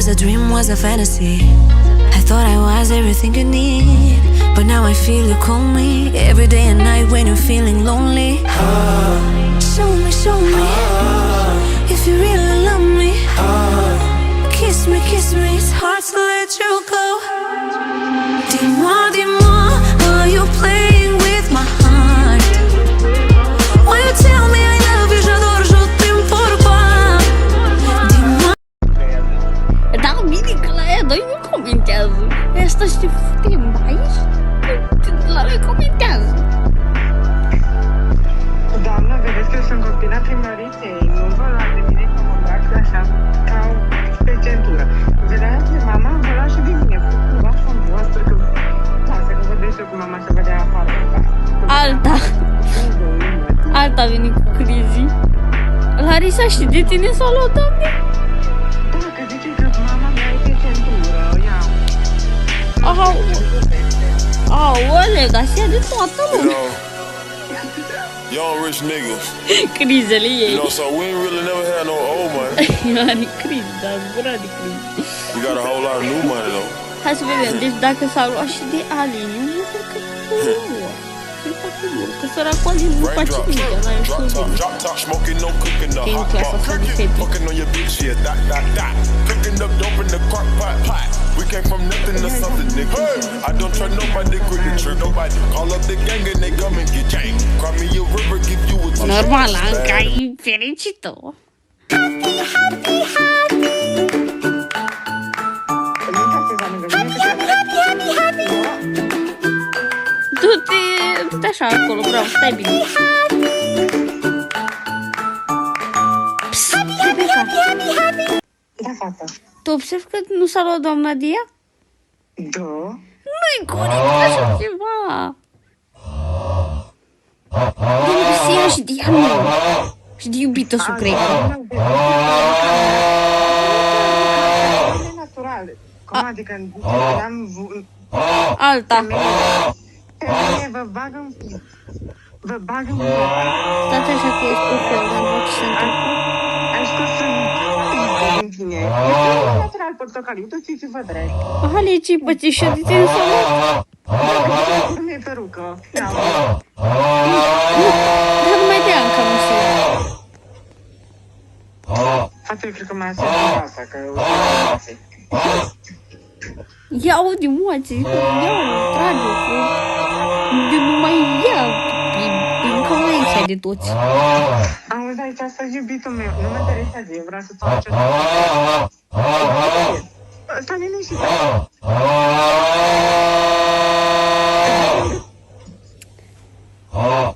first a dream was a fantasy. I thought I was everything you need, but now I feel you call me every day and night when you're feeling lonely. Show me if you really love me. Kiss me, it's hard to let you go. Dis-moi, are you playing with my heart? Why you tell me I love you, j'adore, je t'aime, pourquoi? Dis-moi. Da, bine că la ea doi nu comentează. Asta știi foarte aici? La noi comentează. Doamnă, vedeți că eu sunt copila primăriței. Nu vă lua de mine că mă îmbrac așa ca pe centură. Vedeați de mama, vă lua și de mine. Cumva sunt voastră că... Lasă că vedeți eu cu mama să vedea afară. Alta a venit cu crizi. Larisa, și de tine s-a luat, doamne? Da, că zice că mama mea e pe centură. Ia. Aoleu, dar și de toată lumea. Young rich niggas. Crizele ei. You know, so we ain't really never had no old money. Are crizi, dar gura de crizi. We got a whole lot of new money though. Hai să vedem, deci dacă s-a luat și de Alin, eu nu cred că că săracul Alin nu face nimic, n-a ieșit bine. Drop top, smoking, no cooking, no Că e în hot clasa pot. asta de fete. Fucking on your bitch, yeah, that. Cooking up dope in the crock pot. We came from nothing to something, nigga. I don't trust nobody, grip the trick, nobody. Call up the gang and they come and get gang. Cry me a river, give you a touch. Normal, Anca e fericită. Du-te așa acolo, bravo, stai bine. Psst, Rebecca. Da, fata. Tu observi că nu s-a luat doamna Dia? Da. Nu-i corect așa ceva. Domnul să ia și Dia, nu. Și de iubită su, cred că. E natural. Cum adică am... Alta. Femeie vă bagă în fiu. Vă bagă în fiu. Stați așa că ești cu fel, dar nu ce se întâmplă. Ai scos în din tine. E natural portocaliu, tu ți vă drept. Ale, ce-i pățișă de tine să luat? Nu e perucă. Da. Dar nu mai de Anca, nu știu. Fata, eu cred că mai asă din asta, că eu știu. Ia uite, moații, ia-o, trage-o, eu nu mai ia, încă mai ieșea de toți. Auzi, aici asta e iubitul meu, nu mă interesează, eu vreau să fac așa. Stai liniștit.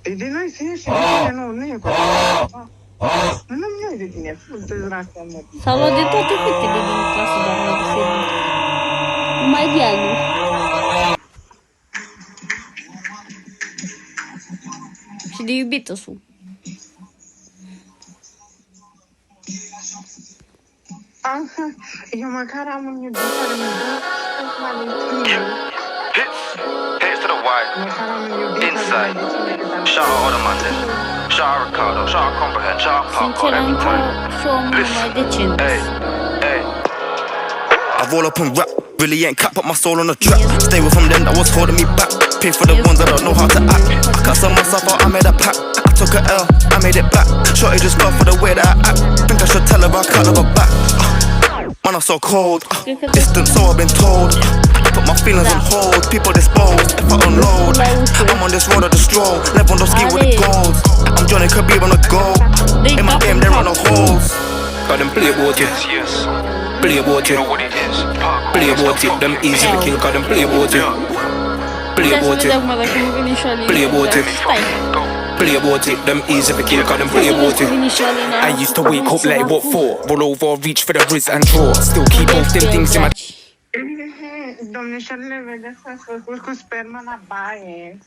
E de noi să ieși, nu e cu asta. Nu e de tine, fute-ți rastea, mă. S-au luat de toate fetele din clasă, doamna de serviciu. Numai de anul. Și de iubită su. Eu măcar am un iubit care mă dă Valentin. Heads to the wire. Măcar am un iubit care Inside. mă dă decât am. Shout out all the Monday. Shout out Ricardo. Shout out Comprehend. Shout out Pop. Sincer, Every Anca time. și omul mai decent. Hey, hey. I roll up and rap, really ain't cap, put my soul on the track. Stay with them that was holding me back. Pay for the ones that don't know how to act. I cut some myself out, I made a pack. I took a L, I made it back. Shorty just fell for the way that I act. Think I should tell her I cut her back. Man, I'm so cold. Distant, so I've been told. Put my feelings on hold, people disposed. If I unload, I'm on this road of the stroll. Never on the ski with the goals. I'm Johnny Khabib on the go. In my game, there are no holes. Got them play about it, Yes. play about You it, know what it is. play about it. Them easy the king, got them play about it, play Stai să about vedem it, acum dacă nu vine și Alina. Play about it. Stai. play about it. Them easy the king, got them play about Să it. vine și Alina. I used to wake up like what for? Roll over, reach for the wrist and draw. Still keep both them things in my. Domnișoarele, vedeți că ați făcut cu sperma la baie.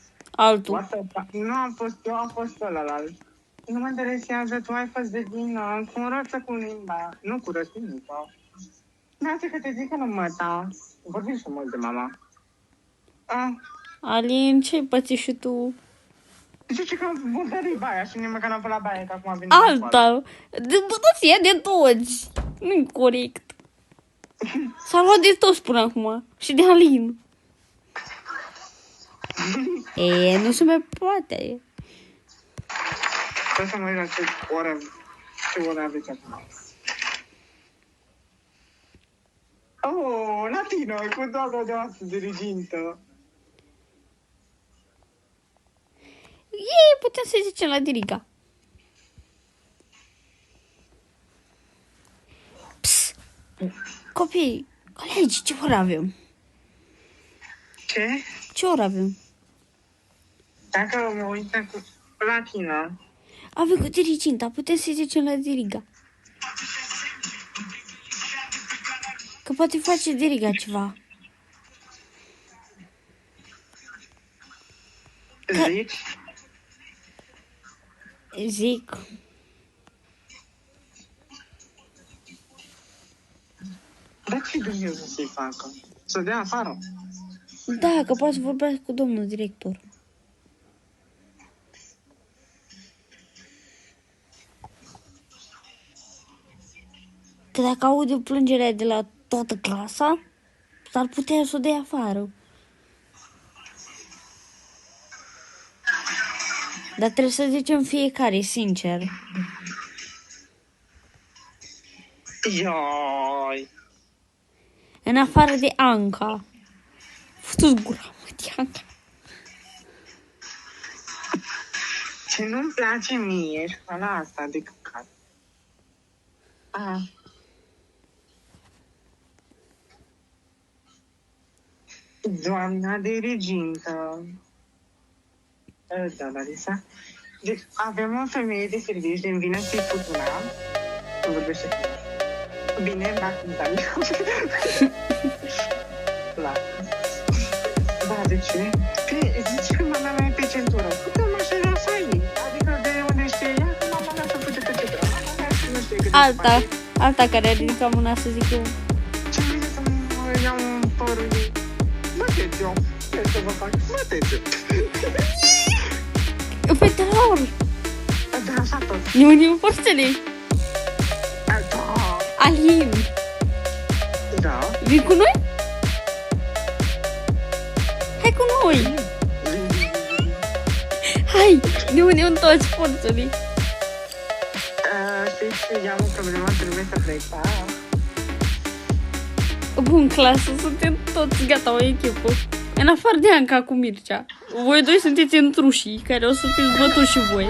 Altul. Nu am fost, eu am fost ălălalt. Nu mă interesează, tu ai fost de vină, curăță cu limba. Nu curăț cu limba. Lasă că te zic că nu mă ta. Vorbim și mult de mama. Alin, ce-ai pățit și tu? Zice că am buldărit baia și nimeni că n-am fost la baie, că acum a venit. Alta. De toți e de toți. Nu-i corect. S-a luat de toți până acum. Și de Alin. Nu se mai poate. O să mă uit la ce oră aveți acum. Oh, latino, cu doamna de oasă dirigintă. Ei, putem să zicem la diriga. Psst. Copii, colegi, ce oră avem? Ce? Ce oră avem? Dacă mă uit cu latino. Avem cu diriginta, putem să zicem la diriga. Că poate face diriga ceva. Zici? Zic. Dar ce Dumnezeu să-i facă? Să dea afară? Da, că poate să vorbească cu domnul director. Că dacă aude plângerea de la toată clasa, s-ar putea să o dea afară. Dar trebuie să zicem fiecare, sincer. Ioi! În afară de Anca. Futu-ți gura, mă, de Anca. Ce nu-mi place mie școala asta de căcat. Doamna dirigintă. Da, Larisa. Deci avem o femeie de serviciu de vină să-i futuna. Nu vorbește bine, dacă nu dai. Da, de ce? Că zici că mama mea e pe centură. Putem așa la faini. Adică de unde știe ea, că mama mea să pute pe centură. Mama mea nu știe cât de Alta care a ridicat mâna să zic eu. Ce vine să mă iau în părul ei? Măteți eu. Ce să vă fac? Măteți-o. Fetelor! Da, fată. Nimeni porțele. Da. Alin. Da. Vii cu noi? Hai cu noi! Hai! Ne unim toți forțele. Știți, am o problemă, trebuie să plec, da? Bun, clasă, suntem toți gata, o echipă. În afară de Anca cu Mircea. Voi doi sunteți întrușii, care o să fiți bătuși și voi.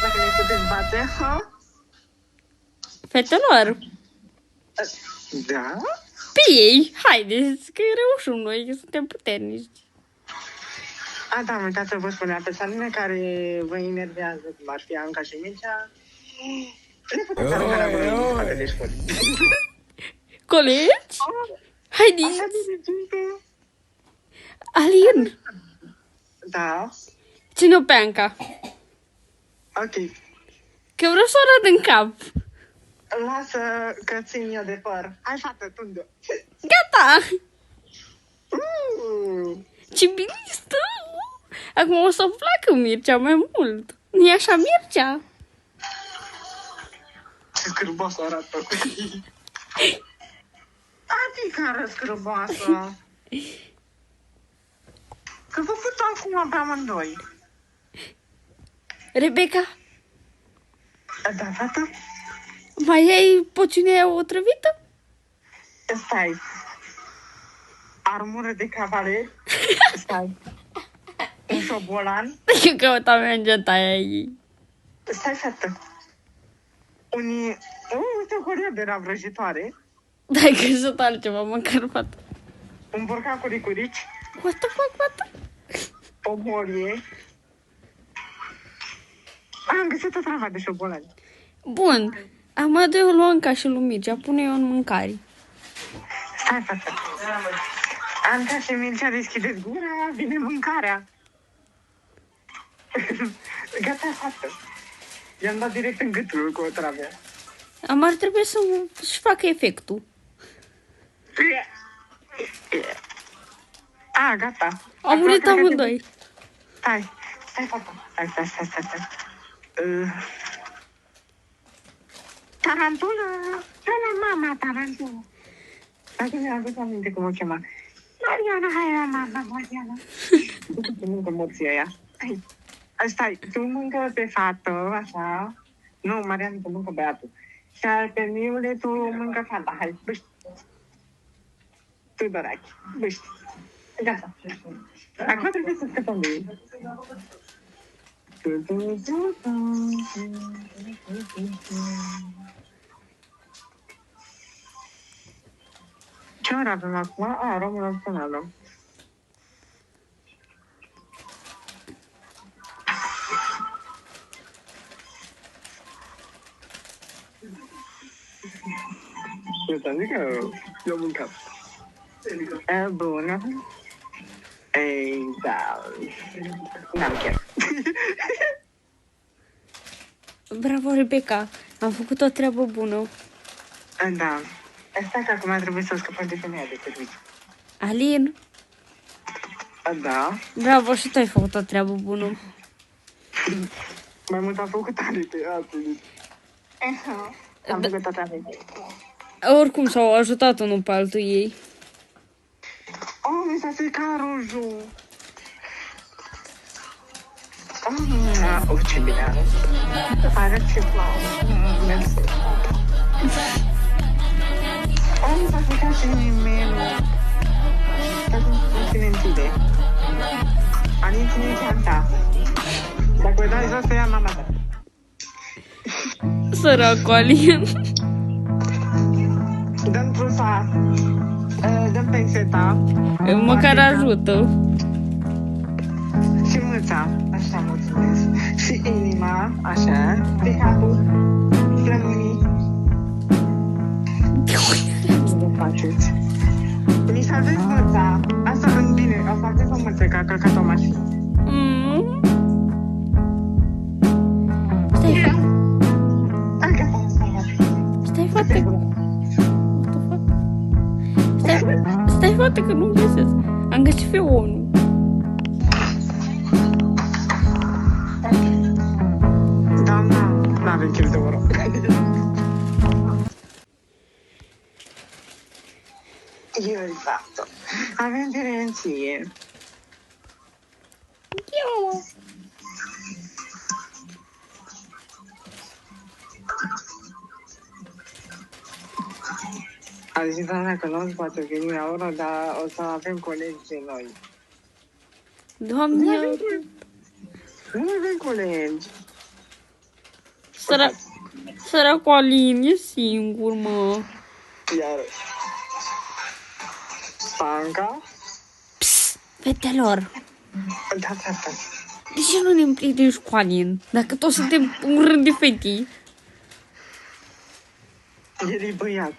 Dacă ne puteți bate, ha? Fetelor, Da? pe ei, haideți, că reușim noi, că suntem puternici. Da, am uitat să vă spun, persoanele care vă enervează, cum ar fi Anca și Mircea, le puteți arunca la voi în spate de școli. Colegi, haideți! Așa de simple. Alin, Da, ține-o pe Anca, ok. că vreau să o arăt în cap. Lasă că țin eu de păr. Hai, fată, tundă. Gata! Ce bine stă! Acum o să-mi placă Mircea mai mult. Nu-i așa, Mircea? Ce scârboasă arată. Adică scârboasă. Că vă fut acum pe amândoi. Rebecca, Da, fată? mai ai poțiunea otrăvită? Stai. Armură de cavaler. Stai. Un șobolan. Eu căutam eu în gentaia ei. Stai, fată. Uite o horia de la vrăjitoare. Dai că sunt altceva, măcar fată. Un borcan cu ricurici. What the fuck, fată? O morie. Am găsit o travă de șobolan. Bun, am eu luam ca și lui Mircea, pune eu în mâncare. Stai, fată. Anca și Mircea, deschideți gura, vine mâncarea. Gata, fată. I-am dat direct în gâtul cu o travă. Ar trebui să-și facă efectul. Gata. Au murit amândoi. Stai, fată. Stai. Tarantulă! Ține mama tarantulă! Dacă mi-a adus aminte cum o chema. Mariana, hai la mama, Mariana. Tu mâncă morții ăia. Stai, tu mâncă pe fată, așa. Nu, Mariana, tu mâncă băiatul. Și pe miule, tu mâncă fata. Hai, băști. Tu, dărachi, băști. Gata. Acum trebuie să scăpăm de ei. Ce oră avem acum? Românul națională. Adică eu mâncam. E bună. Ei, da. N-am chef. Bravo, Rebecca. Am făcut o treabă bună. Da. Stai că acum trebuie să scăpăm de femeia de serviciu. Alin, Da. bravo, și tu ai făcut o treabă bună. Mai mult am făcut Anite. Am făcut toate Anite. Oricum s-au ajutat unul pe altul ei. Oh, mi s-a secat rojul. Ce bine arăt ce plau. Mersi. Mi s-a secat și nimeni. Ține întâi. Ani ține ceanta. Dacă o dai jos, să ia mama ta. Săracul Alin. Dăm trufa. Dăm penseta. Măcar ajută. Și mâța. Așa, mulțumesc. Și inima. Așa. De capul. Plămânii. Nu faceți. Mi salvezi mâța. Asta în bine. O salvezi o mâță, că a călcat o mașină. Stai, frate. Stai, frate, că nu-mi găsesc. Am găsit feonul. Doamna, n-avem chef de oră. Esatto. Avem diferenție. A zis doamna că nu poate veni la oră, dar o să avem colegi de noi. Doamne, Nu avem colegi. săracul Alin e singur, mă. Iar Spanca? Fetelor, Da. de ce nu ne împlinești cu Alin? Dacă toți suntem un rând de fetii. El e băiat.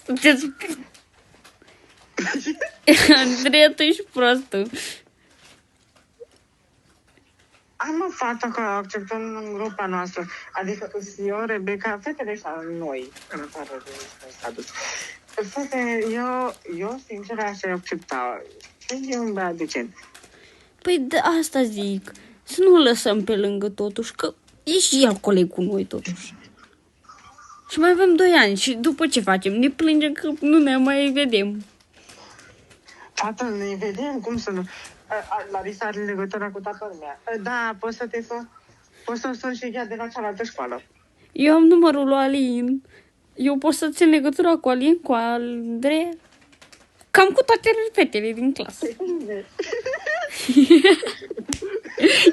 Sunteți... Andreea, tu ești prostă. Am o fată că acceptăm în grupa noastră. Adică eu, Rebecca, fetele ăștia noi, în afară de status. Fete, eu sincer aș accepta. E un băiat decent. Păi de asta zic. Să nu lăsăm pe lângă totuși, că e și el coleg cu noi totuși. Și mai avem 2 ani și după ce facem? Ne plângem că nu ne mai vedem. Tată, ne vedem, cum să nu... Larisa are legătura cu toată lumea. Da, poți să sun și ea de la cealaltă școală. Eu am numărul lui Alin. Eu pot să țin legătura cu Alin, cu Andreea. Cam cu toate fetele din clasă.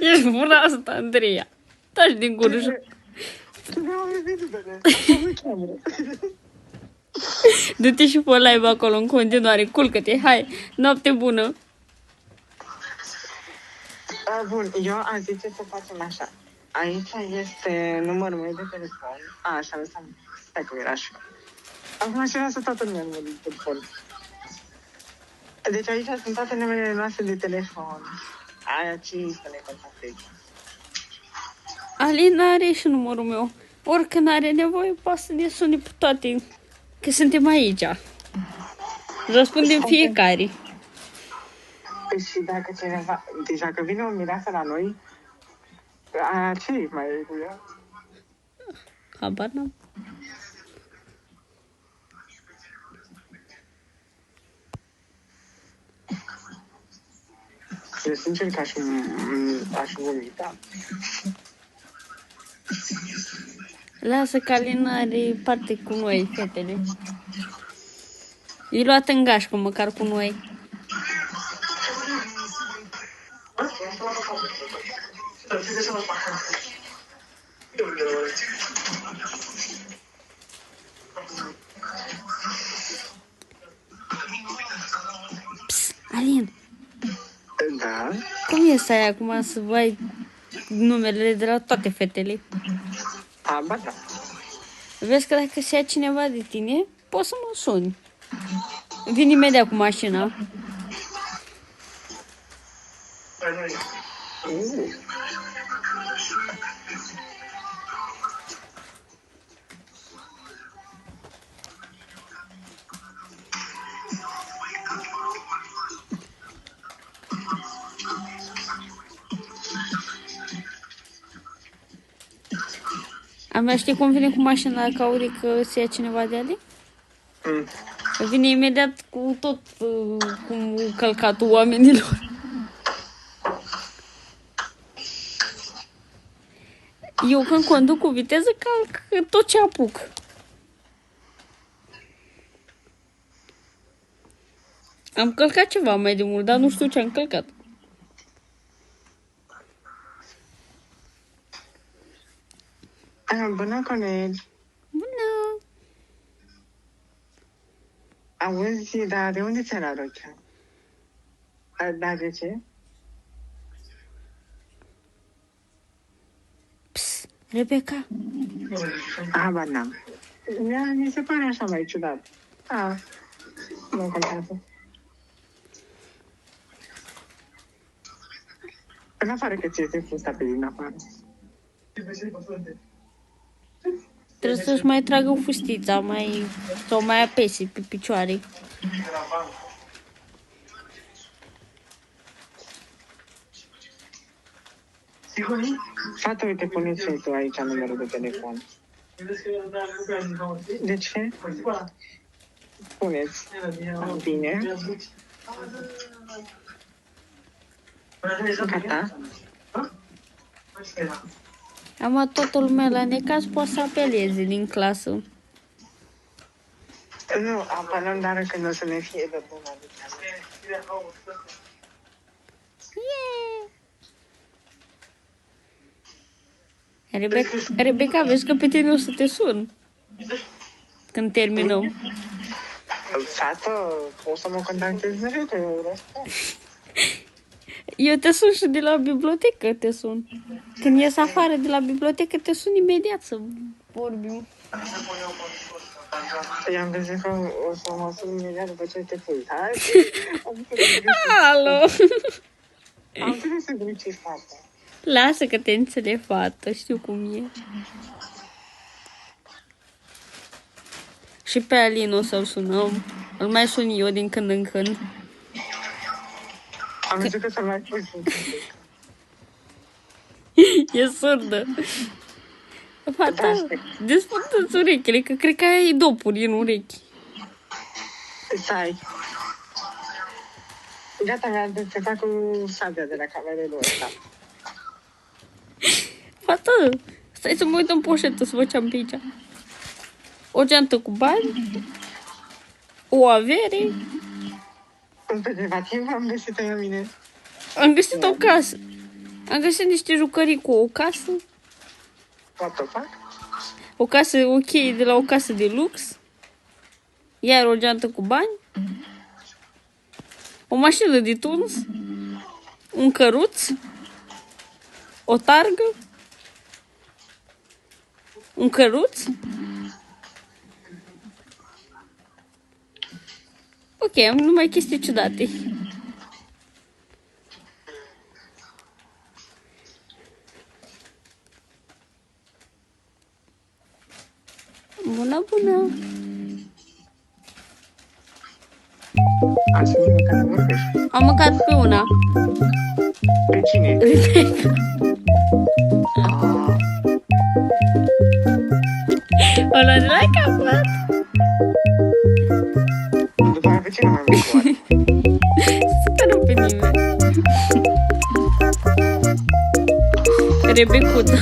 Ești bună asta, Andreea. Taci din gură. Du-te și pe live acolo în continuare. Culcă-te, hai, noapte bună. Bun, eu aș zice să facem așa. Aici este numărul meu de telefon. Așa, lăsam. Stai că era așa. Acum aș vrea să toată lumea numărul de telefon. Deci aici sunt toate numerele noastre de telefon. Aia ce să ne contactezi. Alin are și numărul meu. Oricând are nevoie, poate să ne sune pe toate. Că suntem aici. Răspundem fiecare. Și dacă cineva... Deci dacă vine o mireasă la noi, Ce mai e cu ea? Habar n-am. Eu sincer că aș vomita. Lasă că Alina are parte cu noi, fetele. E luat în gașcă măcar cu noi. Psst, Alin, Da? cum e să ai acum să ai numerele de la toate fetele? Ba da. Vezi că dacă se ia cineva de tine, poți să mă suni. Vin imediat cu mașina. Am mea știi cum vine cu mașina dacă aude că se ia cineva de ale? Vine imediat cu tot cu călcatul oamenilor. Eu când conduc cu viteză calc tot ce apuc. Am călcat ceva mai de mult, dar nu știu ce am călcat. Bună, colegi. Bună! Auzi, dar de unde ți-era rochea? Da, de ce? Psst, Rebecca, Ba n-am. Mi se pare așa mai ciudat. Nu contează. În afară că ți este fusta pe din afară. trebuie să-și mai tragă fustița, sau mai apese pe picioare. Fată, uite, puneți tu aici numărul de telefon. De ce? Puneți. Bine. Gata. Am toată lumea la necaz poate să apeleze din clasă. Nu, apelăm doar când o să ne fie de bună. Rebecca, vezi că pe tine o să te sun când terminăm. Fată, o să mă contactez mereu, eu răspund. Eu te sun și de la bibliotecă te sun. Când ies afară de la bibliotecă te sun imediat să vorbim. I-am crezut că o să mă sun imediat după ce te pui. Hai? Alo! Am înțeles să gândi fata. Lasă că te înțeleg, fată, știu cum e. Și pe Alin o să-l sunăm. Îl mai sun eu din când în când. Am văzut că să-l mai pui. E surdă. Fata, desfundă-ți urechile, că cred că ai dopuri în urechi. Stai. Gata, mi-am dețetat cu sabia de la camerelul ăsta. Fata, stai să mă uit în poșetă să văd ce am pe aici. O geantă cu bani, o avere. În câteva timp am găsit-o la mine. Am găsit o casă. Am găsit niște jucării cu o casă. What the fuck? O casă ok de la o casă de lux. Iar o geantă cu bani. O mașină de tuns. Un căruț. O targă. Un căruț. Ok, am numai chestii ciudate. Bună, bună! Azi nu care vorbești. Am mâncat pe una. Pe cine? Rebecca. O luat de la capăt. După aia pe cine mai mult? Speră pe nimeni. Rebecută.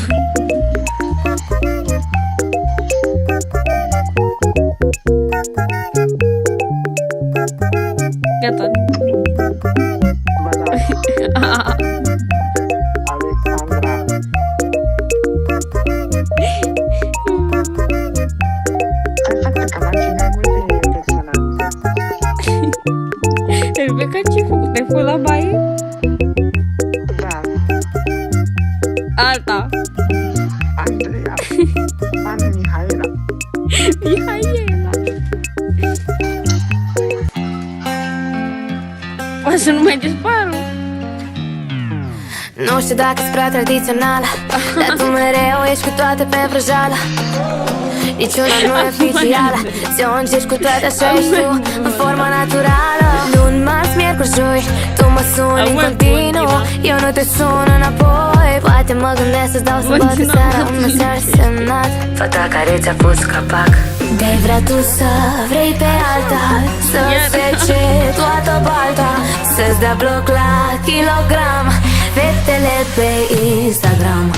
Gata. Ba da, Alexandra. Hai, fata, că m-am ținut multe personaje. Rebecca, ce-ai făcut? Te-ai făcut la baie? Da, Alta. Andreea. Ana Mihaela. Mihaela. O să nu mai dispară. Nu știu dacă-s prea tradițională, dar tu mereu ești cu toate pe vrăjală. Niciuna nu e oficială, zi o încerci cu toate așa ești tu, în forma naturală. Luni, marți, miercuri, joi, tu mă suni în continuu, eu nu te sun înapoi. Poate mă gândesc să-ți dau sâmbătă seara un mesaj semnat. Fata care ți-a pus capac. De-ai vrea tu să vrei pe alta, să sece toată balta, să-ți dea bloc la kilogram, fetele pe Instagram.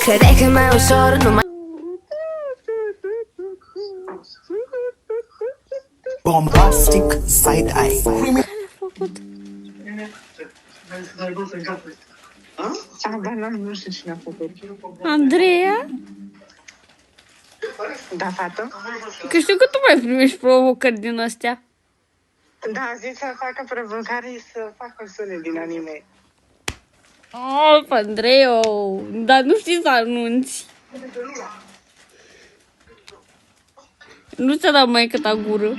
Crede că e mai ușor, nu mai... Bombastic side-eye. Dar nu știu cine a făcut. Andreea? Da, fată? Că știu că tu mai primești provocări din astea. Da, a zis să facă provocare să facă sunet din anime. Oh, Andreea, dar nu știi să anunți. Nu ți-a dat mai câta gură.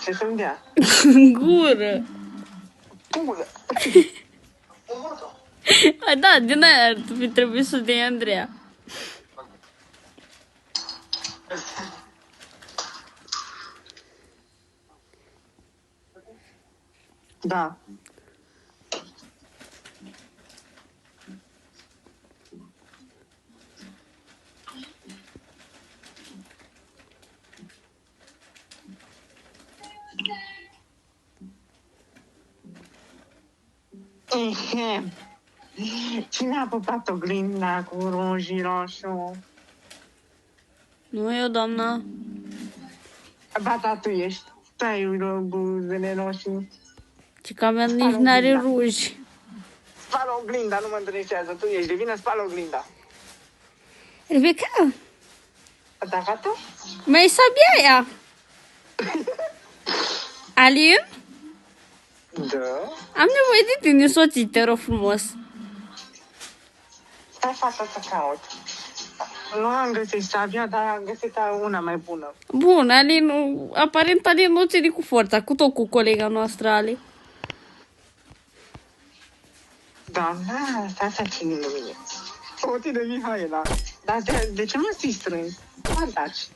Ce să-mi dea? Gură. Pulă! A, da, din aia ar fi trebuit să dea Andreea. Da. Cine a pupat oglinda cu roșii roșu? Nu eu, doamna. Ba, da, tu ești. Tu ai buzele roșii. Ce că a mea nici n-are ruji. Spală oglinda, nu mă interesează. Tu ești de vină, spală oglinda. Rebecca, Da, gata? mai e sabia aia. Alin? Da. Am nevoie de tine, soții, te rog frumos. Stai, fata, să caut. Nu am găsit sabia, dar am găsit una mai bună. Bun, Alin, aparent Alin nu ține cu forța, cu tot cu colega noastră, Ali. Doamna, stai să ține mine. O tine, Mihaela. Dar de ce mă ții strâns? Mă daci.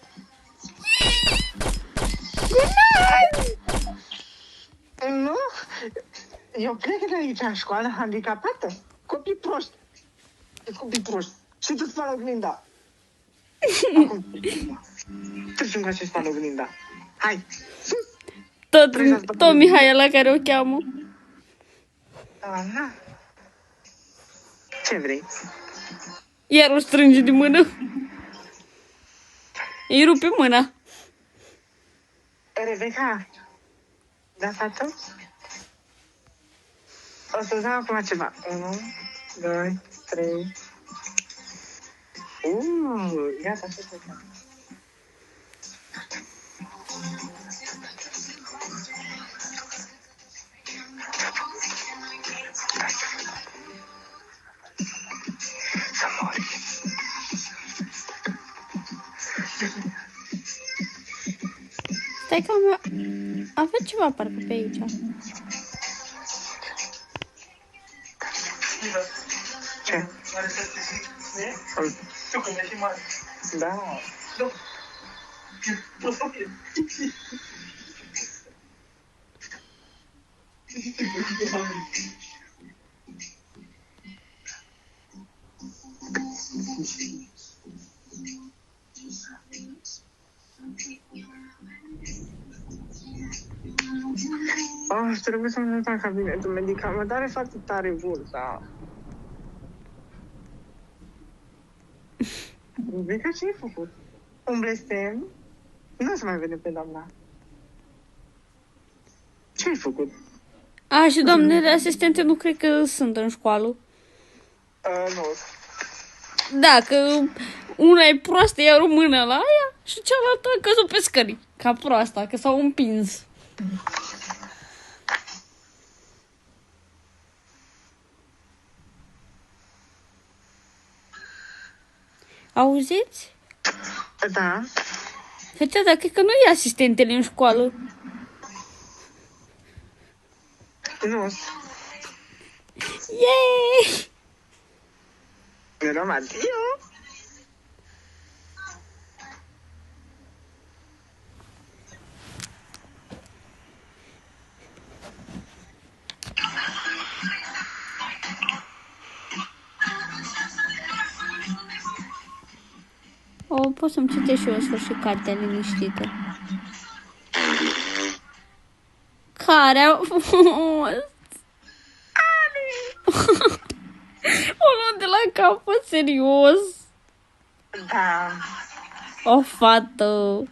Nu? Eu plec de aici în școală handicapată. Copii proști. Copii proști. Și tu spală oglinda. Acum. Tu și-mi să spală oglinda. Hai, sus. Tot Mihaela care o cheamă. Doamna. Ce vrei? Iar o strânge de mână. Îi rupe mâna. Rebecca. Da, fată? O să dau acum ceva. 1, 2, 3. Gata, ce să fac? Să mori. Stai că avea ceva parcă pe aici. Ce? Da. Oh, trebuie să merg la cabinetul medical. Mă doare foarte tare burta. Vica, ce ai făcut? Un blestem? Nu o să mai vedem pe doamna. Ce ai făcut? A, și doamnele asistente nu cred că sunt în școală. Nu. Da, că una e proastă, iar o mână la aia și cealaltă a căzut pe scări. Ca proasta, că s-au împins. Auziți? Da. Fete, dar cred că nu e asistentele în școală. Nu. Yay! Era Matiu. O, pot să-mi citesc și eu în sfârșit cartea liniștită. Care a fost? O luăm de la capăt, serios. Da. O fată.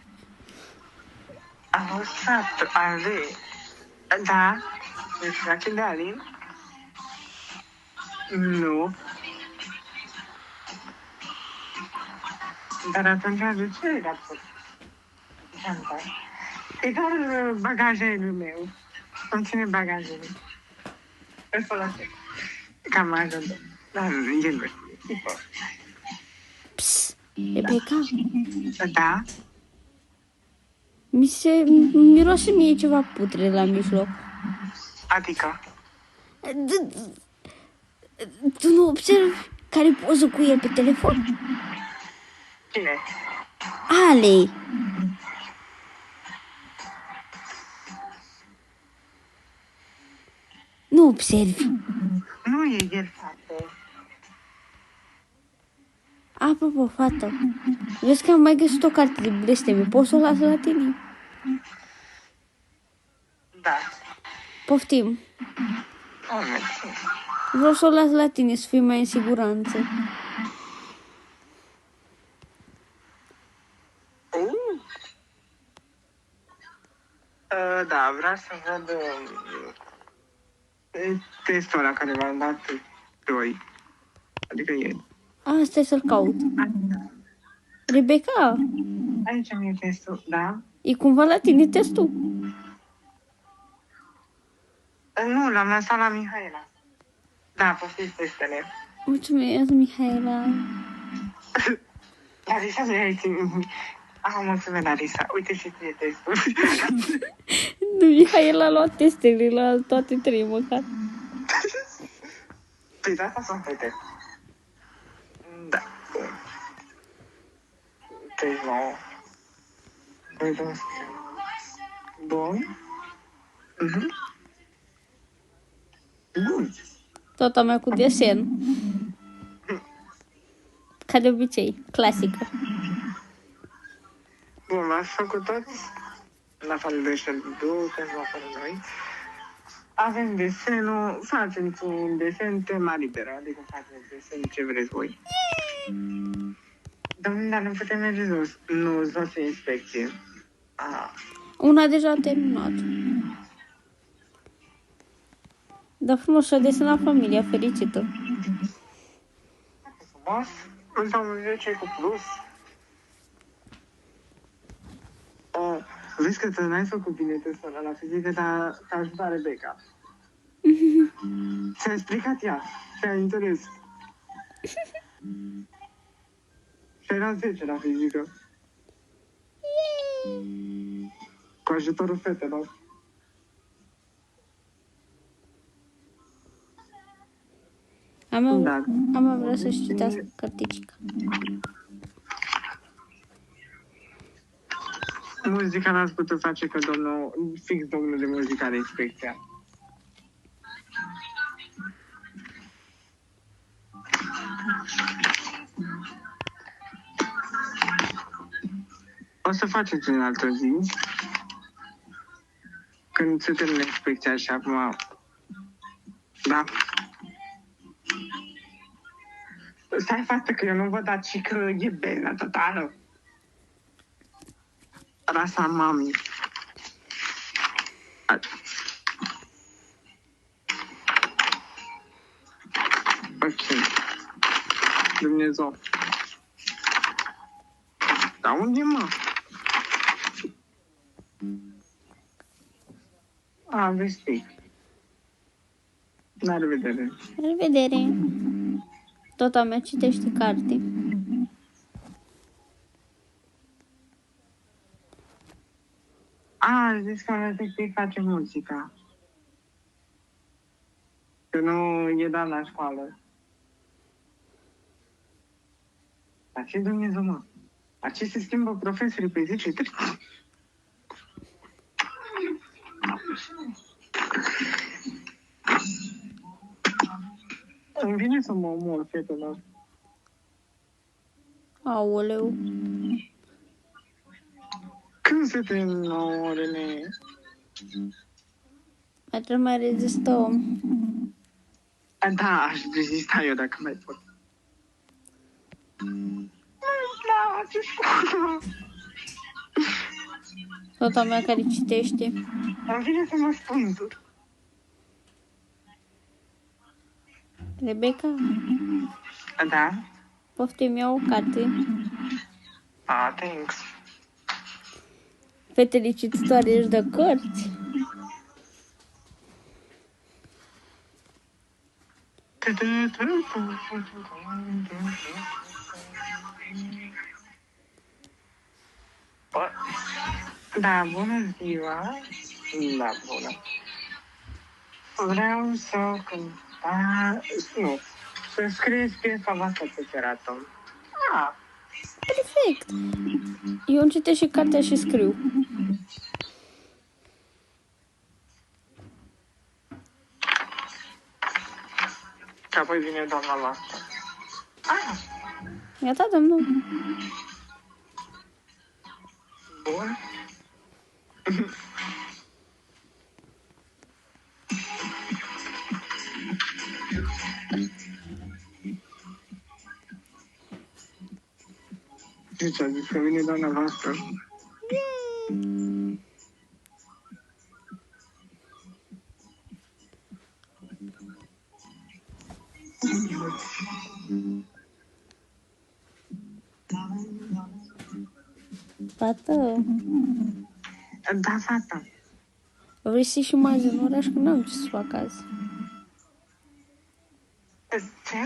A fost fată, Ale. Da. Îți place de Alin? Nu. Dar atunci de ce era tot? E doar bagajele meu. Îmi ține bagajele. Îl folosesc. Cam ajută. Dar el nu știe. Psst, Rebecca, Da? miroase mie ceva putre la mijloc. Adică? Tu nu observi care poză cu el pe telefon? Cine? Ale. Nu observi. Nu e el, fată. Apropo, fată, vezi că am mai găsit o carte de blesteme. Poți să o las la tine? Da. Poftim. Oh, mersi. Vreau să o las la tine, să fii mai în siguranță. Da, vreau să văd testul ăla care v-am dat doi. Adică ieri. Stai să-l caut. Rebecca, Aici mi-e testul, da? e cumva la tine testul? Nu, l-am lăsat la Mihaela. Da, poftiți testele. Mulțumesc, Mihaela. Larisa, nu ai ținut. Mulțumesc, Larisa. Uite și ție testul. Nu, Mihaela a luat testele la toate trei măcar. Păi da, asta sunt fete. Da. 39. 2. Bun. Toată mea cu desen. Ca de obicei, clasică. Bun, l-ați făcut toți? La afară de ăștia două, pentru afară noi. Avem desenul, faceți un desen tema liberă, adică faceți desen ce vreți voi. Domnule, dar nu putem merge jos, nu jos în inspecție. Una deja a terminat. Dar frumos și-a desenat familia fericită. Frumos, înseamnă 10 cu plus. Vezi că tu n-ai făcut bine testul ăla la fizică, dar te-a ajutat Rebecca. Ți-a explicat ea, ți-a interes. Și era 10 la fizică. Cu ajutorul fetelor. Da. Am vrea să-și citească carticica. Muzica n-ați putut face că domnul de muzică are inspecția. O să faceți în altă zi. Când se termină inspecția și acum... Da. Stai față că eu nu văd aici că e benă totală. Rasa mami. Ok. Dumnezeu. Da, unde mă? A, vesti. La revedere. La revedere! Tota mea citește carte. A, zis că respectiv face muzica. Că nu e dat la școală. Dar ce Dumnezeu, mă? Dar ce se schimbă profesorii pe zi ce trece? Îmi vine să mă omor, fetelor. Aoleu. Când se termină orele? Mai trebuie mai rezistăm. Da, aș rezista eu dacă mai pot. Da, ce școală! Tota mea care citește. Îmi vine să mă spânzur. Rebecca, Da? poftim eu o carte. Thanks. Fetele cititoare își dă cărți. Da, bună ziua. Da, bună. Vreau să să scrieți piesa voastră preferată. Perfect. Eu îmi citesc și cartea și scriu. Și apoi vine doamna voastră. Gata, domnul. Bun. Deci a zis că vine doamna voastră. Fată, Da, fata. vrei să ieșim azi în oraș? Că n-am ce să fac azi. Ce?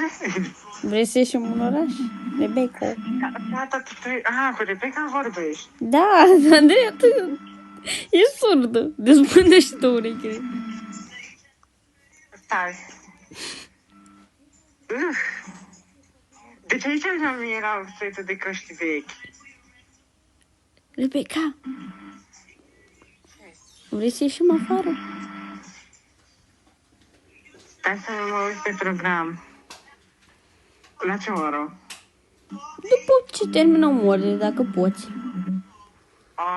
Vrei să ieșim în oraș? Rebecca. Tata, cu Rebecca vorbești. Da, Andrei, tu e surdă. Dezbândește tu urechile. Stai. Deci aici nu mi era o setă de căști vechi. Rebecca, vrei să ieșim afară? Stai să mă uit pe program. La ce oră? După ce terminăm orele, dacă poți.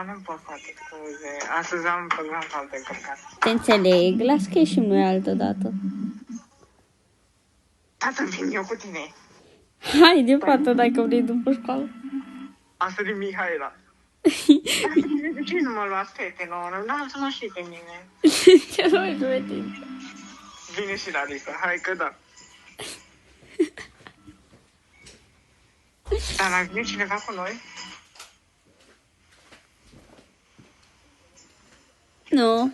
Nu pot face scuze. Astăzi am un program foarte încărcat. Te înțeleg, las că ieșim noi altă dată. Tată, vin eu cu tine. Haide, fată, dacă vrei după școală. Asta de Mihaela. De ce nu mă luați fetelor? Lasă-mă și pe mine. Ce noi vedem? Vine și Larisa, hai că da. Dar mai vine cineva cu noi? Nu.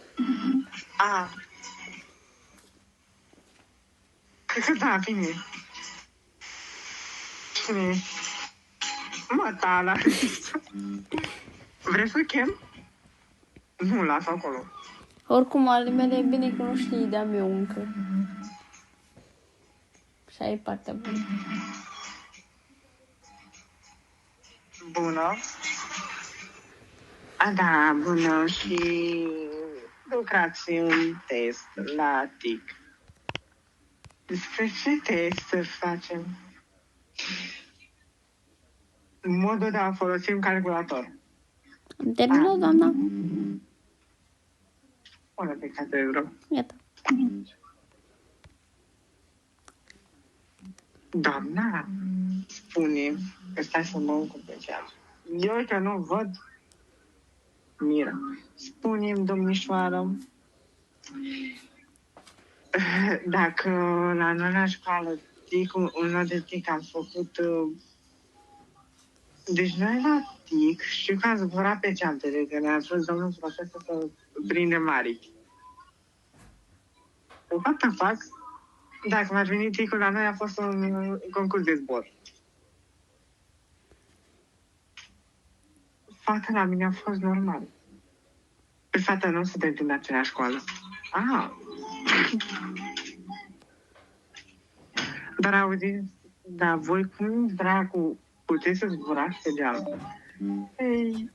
Cred că da, vine. Cine? Mă, da, Larisa. Vrei să chem? Nu, las acolo. Oricum, ale mele e bine că nu știi de-a meu încă. Așa e partea bună. Bună. Da, bună. Și lucrați un test la TIC. Despre ce test să facem? Modul de a folosi un calculator. Am terminat, doamna. Bună pe catedră. Iată. Doamna, spune că stai să mă ocup pe ceas. Eu că nu văd. Mira, spune-mi, domnișoară, dacă la noi la școală, una de TIC am făcut... Deci noi la TIC știu că am zburat pe geantele, că ne-a spus domnul profesor să prindem aripi. What the fuck? Dacă m-ar veni TIC-ul la noi a fost un concurs de zbor. Fata la mine a fost normal. Pe fata nu suntem din aceeași școală. Ah. Dar auzi, dar voi cum dracu puteți să zburați pe geam? Ei,